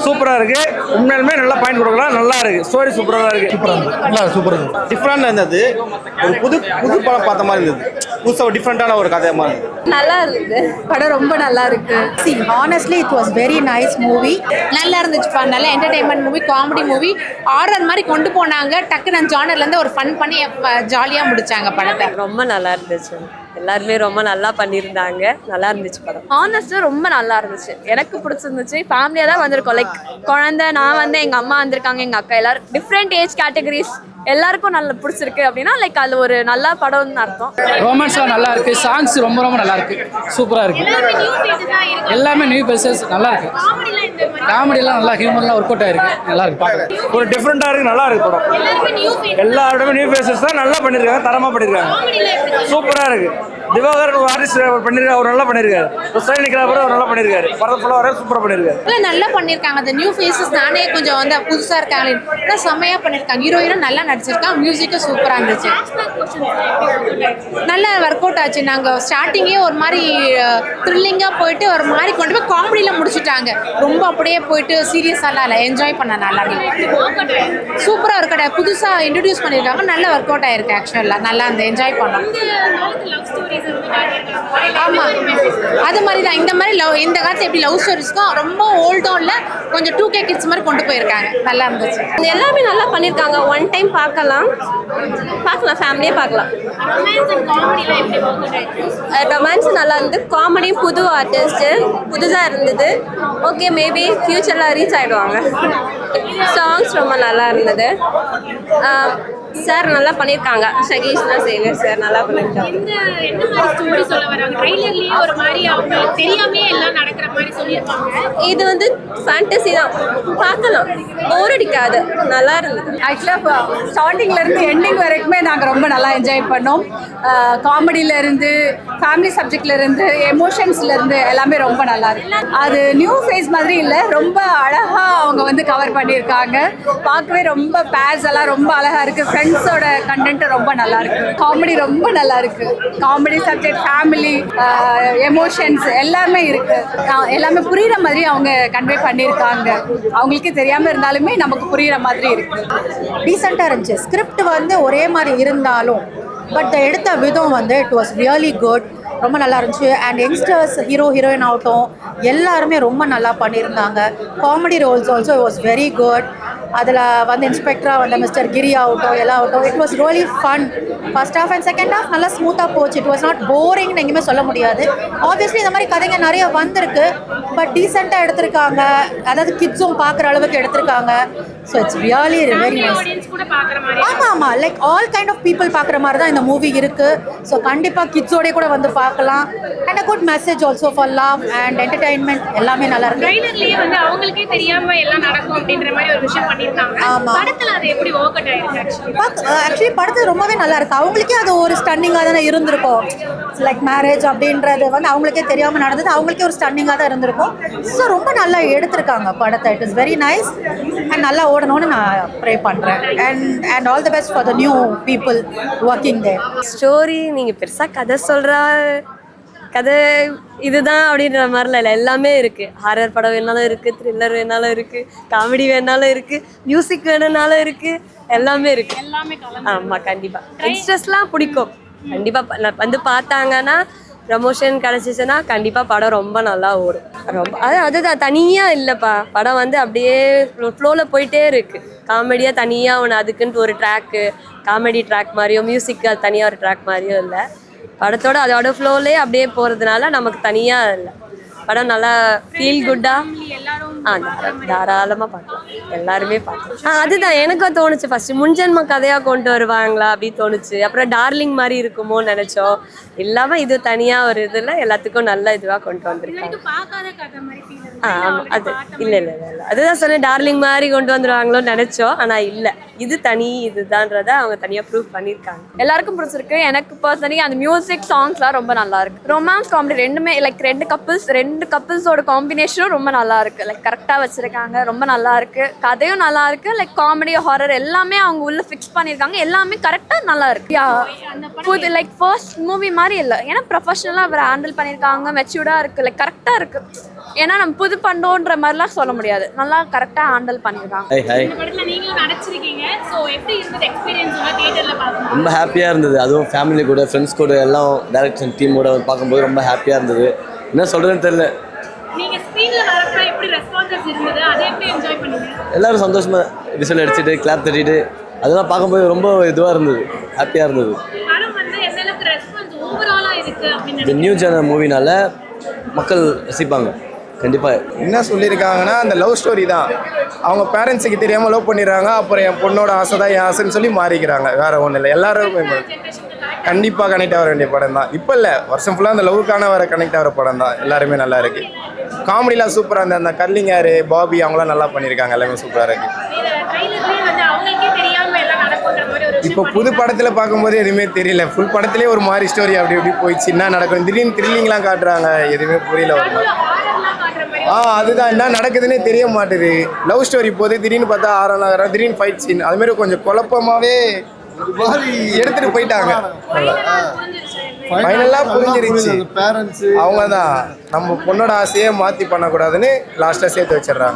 சூப்பரா இருக்கு. உண்மையிலுமே நல்லா பாயிண்ட் கொடுக்கலாம். நல்லா இருக்கு. ஸ்டோரி சூப்பரா இருக்கு. சூப்பரா டிஃப்ரெண்டா இருந்தது. ஒரு புது படம் பார்த்த மாதிரி இருந்தது. புதுசா டிஃப்ரெண்டான ஒரு கதை மாதிரி நல்லா இருந்தது. படம் ரொம்ப நல்லா இருக்கு. See, honestly, it was very nice movie. நல்லா இருந்துச்சுப்பா. நல்ல entertainment movie, comedy movie, order மாதிரி கொண்டு போனாங்க. டக்குனு அந்த ஜானர்ல இருந்து ஒரு ஃபன் பண்ணி ஜாலியா முடிச்சாங்க படத்தை. ரொம்ப நல்லா இருந்துச்சு. எல்லாருமே ரொம்ப நல்லா பண்ணியிருந்தாங்க. நல்லா இருந்துச்சு படம். ஆனஸ்ட்டாக ரொம்ப நல்லா இருந்துச்சு. எனக்கு பிடிச்சிருந்துச்சு. ஃபேமிலியாக தான் வந்திருக்கோம். லைக் குழந்தை, நான் வந்து எங்கள் அம்மா வந்திருக்காங்க, எங்கள் அக்கா, எல்லாரும் டிஃப்ரெண்ட் ஏஜ் கேட்டகரிஸ் எல்லாருக்கும் நல்லா பிடிச்சிருக்கு அப்படின்னா லைக் அது ஒரு நல்ல படம்னு அர்த்தம். ரொமான்ஸ்லாம் நல்லா இருக்கு. சாங்ஸ் ரொம்ப ரொம்ப நல்லா இருக்கு. சூப்பரா இருக்கு. எல்லாமே நியூ ஃபேஸஸ் நல்லா இருக்கு. காமெடிலாம் நல்லா ஹியூமர்லாம் ஒர்க் அவுட் ஆயிருக்கு. நல்லா இருக்கு பார்க்க. ஒரு டிஃப்ரெண்டா இருக்கு. நல்லா இருக்கு படம். எல்லாருமே நியூ ஃபேஸஸ் தான் நல்லா பண்ணிருக்காங்க. தரமா பண்ணிருக்காங்க. சூப்பரா இருக்கு. திவாகர் ஒரு ஆர்டிஸ்ட் பண்ணிருக்காரு. அவர் நல்லா பண்ணிருக்காரு. ஸ்டைல் நிக்கிறாரு. அவர் நல்லா பண்ணிருக்காரு. படம் ஃபுல்லா வர சூப்பரா பண்ணிருக்காரு. நல்லா பண்ணிருக்காங்க. அந்த நியூ ஃபேஸஸ் நானே கொஞ்சம் வந்து புதுசா இருக்காங்க. செம்மையா பண்ணிருக்காங்க. ஹீரோயினும் நல்லா நடிச்சிருக்காங்க. மியூசிக்கும் சூப்பரா இருந்துச்சு. நல்லா ஒர்க் அவுட் ஆச்சு. நாங்க ஸ்டார்டிங்கே ஒரு மாதிரி த்ரில்லிங்கா போயிட்டு ஒரு மாதிரி கொண்டு போய் காமெடியில முடிச்சுட்டாங்க. ரொம்ப அப்படியே போயிட்டு சீரியஸாலாம் இல்லை. என்ஜாய் பண்ண நல்லா சூப்பரா இருக்கு. புதுசா இன்ட்ரடியூஸ் பண்ணிருக்காங்க. நல்லா ஒர்க் அவுட் ஆயிருக்கு. ஆக்சுவலா நல்லா அந்த என்ஜாய் பண்ணோம். ஆமா, அது மாதிரி தான். இந்த மாதிரி லவ், இந்த காலத்து எப்படி லவ் ஸ்டோரிஸ்க்கும் ரொம்ப ஓல்டும் இல்லை, கொஞ்சம் 2K கிட்ஸ் மாதிரி கொண்டு போயிருக்காங்க. நல்லா இருந்துச்சு. எல்லாமே நல்லா பண்ணியிருக்காங்க. ஒன் டைம் பார்க்கலாம், ஃபேமிலியே பார்க்கலாம். ரொமான்ஸ் நல்லா இருந்தது. காமெடியும் புது ஆர்டிஸ்ட்டு புதுசாக இருந்தது. ஓகே, மேபி ஃப்யூச்சரில் ரீச் ஆகிடுவாங்க. சாங்ஸ் ரொம்ப நல்லா இருந்தது. சார் நல்லா பண்ணியிருக்காங்க. சகீஷ்னா சேவியர் சார் நல்லா பண்ணியிருக்காங்க. இது வந்து ஃபேண்டசி தான், பார்க்கலாம், போர் அடிக்காது, நல்லா இருந்தது. ஆக்சுவலாக ஸ்டார்டிங்ல இருந்து எண்டிங் வரைக்குமே நாங்கள் ரொம்ப நல்லா என்ஜாய் பண்ணோம். காமெடியில இருந்து, ஃபேமிலி சப்ஜெக்ட்ல இருந்து, எமோஷன்ஸ்ல இருந்து எல்லாமே ரொம்ப நல்லா இருக்கு. அது நியூ ஃபேஸ் மாதிரி இல்லை, ரொம்ப அழகா அவங்க வந்து கவர் பண்ணியிருக்காங்க. பார்க்கவே ரொம்ப பேர்ஸ் எல்லாம் ரொம்ப அழகா இருக்கு. ஃப்ரெண்ட்ஸோட கண்டென்ட் ரொம்ப நல்லா இருக்கு. காமெடி ரொம்ப நல்லா இருக்கு. காமெடி சப்ஜெக்ட், ஃபேமிலி, எமோஷன்ஸ் எல்லாமே இருக்கு. எல்லாமே புரியுற மாதிரி அவங்க கன்வே பண்ணியிருக்காங்க. அவங்களுக்கே தெரியாம இருந்தாலுமே நமக்கு புரியுற மாதிரி இருக்கு. டீசெண்டாக இருந்துச்சு. ஸ்கிரிப்ட் வந்து ஒரே மாதிரி இருந்தாலும் பட் எடுத்த விதம் வந்து இட் வாஸ் ரியலி குட். ரொம்ப நல்லா இருந்துச்சு. அண்ட் யங்ஸ்டர்ஸ் ஹீரோயின் ஆகட்டும் எல்லாருமே ரொம்ப நல்லா பண்ணியிருந்தாங்க. Comedy roles also was very good. அதில் வந்து இன்ஸ்பெக்டராக வந்த மிஸ்டர் கிரி ஆகட்டும் எல்லாம் ஆகட்டும் it was really fun. First half and second half நல்லா ஸ்மூத்தாக போச்சு. இட் வாஸ் நாட் போரிங்னு எங்கேயுமே சொல்ல முடியாது. ஆப்வியஸ்லி இந்த மாதிரி கதைங்க நிறைய வந்திருக்கு, பட் டீசெண்டாக எடுத்திருக்காங்க. அதாவது கிட்ஸும் பார்க்குற அளவுக்கு எடுத்திருக்காங்க. So it's really very nice. ஆமாம், like all kind of people பார்க்குற மாதிரி தான் இந்த மூவி இருக்குது. ஸோ கண்டிப்பாக கிட்ஸோடய கூட வந்து பார்க்கலாம். And a good message also for love and entertainment எல்லாமே நல்லா இருக்கு. அவங்களுக்கே தெரியாம எல்லாம் நடக்கும் அப்படின்ற மாதிரி ஒரு விஷயம் பண்ணிருக்காங்க. ஆமா, படத்துல அது எப்படி வொர்க் அவுட் ஆயிருக்கு? ஆக்சுவலி படத்துல ரொம்பவே நல்லா இருக்கு. அவங்களுக்கே அது ஒரு ஸ்டன்னிங்காக தானே இருந்திருக்கும். லைக் மேரேஜ் அப்படின்றது வந்து அவங்களுக்கே தெரியாமல் நடந்தது. அவங்களுக்கே ஒரு ஸ்டன்னிங்காக தான் இருந்திருக்கும். ஸோ ரொம்ப நல்லா எடுத்திருக்காங்க படத்தை. It is very nice and நல்லா ஓடணும்னு நான் ப்ரே பண்ணுறேன். And all the best for the new people working there. Story நீங்கள் பெருசாக கதை சொல்கிறா கதை இதுதான் அப்படின்ற மாதிரிலாம் இல்லை. எல்லாமே இருக்குது. ஹாரர் படம் வேணாலும் இருக்குது, த்ரில்லர் வேணாலும் இருக்குது, காமெடி வேணாலும் இருக்குது, மியூசிக் வேணும்னாலும் இருக்குது, எல்லாமே இருக்குது. ஆமாம், கண்டிப்பாக இன்ட்ரெஸ்ட்லாம் பிடிக்கும். கண்டிப்பாக வந்து பார்த்தாங்கன்னா ப்ரமோஷன் கிடச்சிச்சுன்னா கண்டிப்பாக படம் ரொம்ப நல்லா ஓடும். ரொம்ப அதுதான் தனியாக இல்லைப்பா. படம் வந்து அப்படியே ஃப்ளோவில் போயிட்டே இருக்குது. காமெடியாக தனியாக ஒன்று அதுக்குன்ட்டு ஒரு ட்ராக்கு, காமெடி ட்ராக் மாதிரியோ மியூசிக்கு அது தனியாக ஒரு ட்ராக் மாதிரியோ இல்லை. படத்தோட அதோட ஃப்ளோலே அப்படியே போகிறதுனால நமக்கு தனியாக இல்லை. படம் நல்லா ஃபீல் குட்டாக தாராளமாக பார்க்கலாம். எல்லாருமே பார்க்கலாம். அதுதான் எனக்கும் தோணுச்சு. ஃபஸ்ட்டு முன்ஜென்ம கதையாக கொண்டு வருவாங்களா அப்படின்னு தோணுச்சு. அப்புறம் டார்லிங் மாதிரி இருக்குமோன்னு நினச்சோம். இல்லாமல் இது தனியாக ஒரு இதில் எல்லாத்துக்கும் நல்ல இதுவாக கொண்டு வந்திருக்காங்க. ஆமாம், அது இல்லை அதுதான் சொன்னேன். டார்லிங் மாதிரி கொண்டு வந்துடுவாங்களோன்னு நினச்சோம். ஆனால் இல்லை, இது தனி இதுதான்றதை அவங்க தனியாக ப்ரூவ் பண்ணியிருக்காங்க. எல்லாருக்கும் பிடிச்சிருக்கு. எனக்கு பர்சனலி அந்த மியூசிக் சாங்ஸ்லாம் ரொம்ப நல்லா இருக்கு. ரொமான்ஸ் காமெடி ரெண்டுமே லைக் ரெண்டு கப்பிள்ஸோட காம்பினேஷனும் ரொம்ப நல்லா இருக்கு. லைக் கரெக்டாக வச்சிருக்காங்க. ரொம்ப நல்லா இருக்கு. கதையும் நல்லா இருக்கு. லைக் காமெடி ஹாரர் எல்லாமே அவங்க உள்ள ஃபிக்ஸ் பண்ணியிருக்காங்க. எல்லாமே கரெக்டாக நல்லா இருக்கு. புது லைக் ஃபர்ஸ்ட் மூவி மாதிரி இல்லை. ஏன்னா ப்ரொஃபஷனலாக அவர் ஹேண்டில் பண்ணியிருக்காங்க. மெச்சூர்டாக இருக்கு. லைக் கரெக்டாக இருக்கு. ஏன்னா நம்ம புது பண்டோன்ற மாதிரிலாம் சொல்ல முடியாது, நல்லா கரெக்டாக ஹேண்டில் பண்ணியிருக்காங்க. இந்த படத்துல நீங்களும் நடிச்சிருக்கீங்க. சோ எப்படி இருந்தது எக்ஸ்பீரியன்ஸ் உங்க தியேட்டர்ல பார்க்கும்போது? ரொம்ப ஹாப்பியாக இருந்தது. அதுவும் ஃபேமிலி கூட ஃப்ரெண்ட்ஸ் கூட எல்லாம் டைரக்ஷன் டீமோட பார்க்கும்போது ரொம்ப ஹாப்பியாக இருந்தது. என்ன சொல்கிறதுன்னு தெரியல. நீங்க ஸ்கிரீன்ல வரப்ப எப்படி ரெஸ்பான்சஸ் இருந்தது? அதை எப்படி என்ஜாய் பண்ணீங்க? எல்லோரும் சந்தோஷமாக விசில் அடிச்சுட்டு கிளாப் தட்டிட்டு அதெல்லாம் பார்க்கும்போது ரொம்ப இதுவாக இருந்தது, ஹாப்பியாக இருந்தது. படம் வந்து எந்த அளவுக்கு ரெஸ்பான்ஸ் ஓவராலா இருக்கு அப்படின்னு இந்த நியூ ஜெனர் மூவினால மக்கள் ரசிப்பாங்க கண்டிப்பாக. என்ன சொல்லியிருக்காங்கன்னா அந்த லவ் ஸ்டோரி தான். அவங்க பேரண்ட்ஸுக்கு தெரியாமல் லவ் பண்ணிடுறாங்க. அப்புறம் என் பொண்ணோட ஆசை தான் என் ஆசைன்னு சொல்லி மாறிக்கிறாங்க. வேறு ஒன்றும் இல்லை. எல்லாரும் கண்டிப்பாக கனெக்ட் ஆக வேண்டிய படம் தான். இப்போ இல்லை, வருஷம் ஃபுல்லாக அந்த லவ்வுக்கான வர கனெக்ட் ஆகிற படம் தான். எல்லாருமே நல்லா இருக்குது. காமெடிலாம் சூப்பராக இருந்தது. அந்த கர்லிங்காரு பாபி அவங்களாம் நல்லா பண்ணியிருக்காங்க. எல்லாமே சூப்பராக இருக்குது. ட்ரைலர்லயே வந்து அவங்களுக்கே தெரியாம எல்லாம் நடக்குன்ற மாதிரி ஒரு இப்போ புது படத்தில் பார்க்கும்போது எதுவுமே தெரியல. ஃபுல் படத்துலேயே ஒரு மாதிரி ஸ்டோரி அப்படி இப்படி போயிடுச்சு. என்ன நடக்கும் திடீர்னு த்ரில்லிங்லாம் காட்டுறாங்க. எதுவுமே புரியல. அதுதான் என்ன நடக்குதுன்னே தெரிய மாட்டேது. லவ் ஸ்டோரி போது திடீர்னு பார்த்தா ஆறாம் திடீர்னு ஃபைட் சீன் அதுமாரி கொஞ்சம் குழப்பமாகவே எடுத்துகிட்டு போயிட்டாங்க. ஃபைனலாக புரிஞ்சிருச்சு. அவங்க தான் நம்ம பொண்ணோட ஆசையே மாற்றி பண்ணக்கூடாதுன்னு லாஸ்ட்டாக சேர்த்து வச்சிடுறாங்க.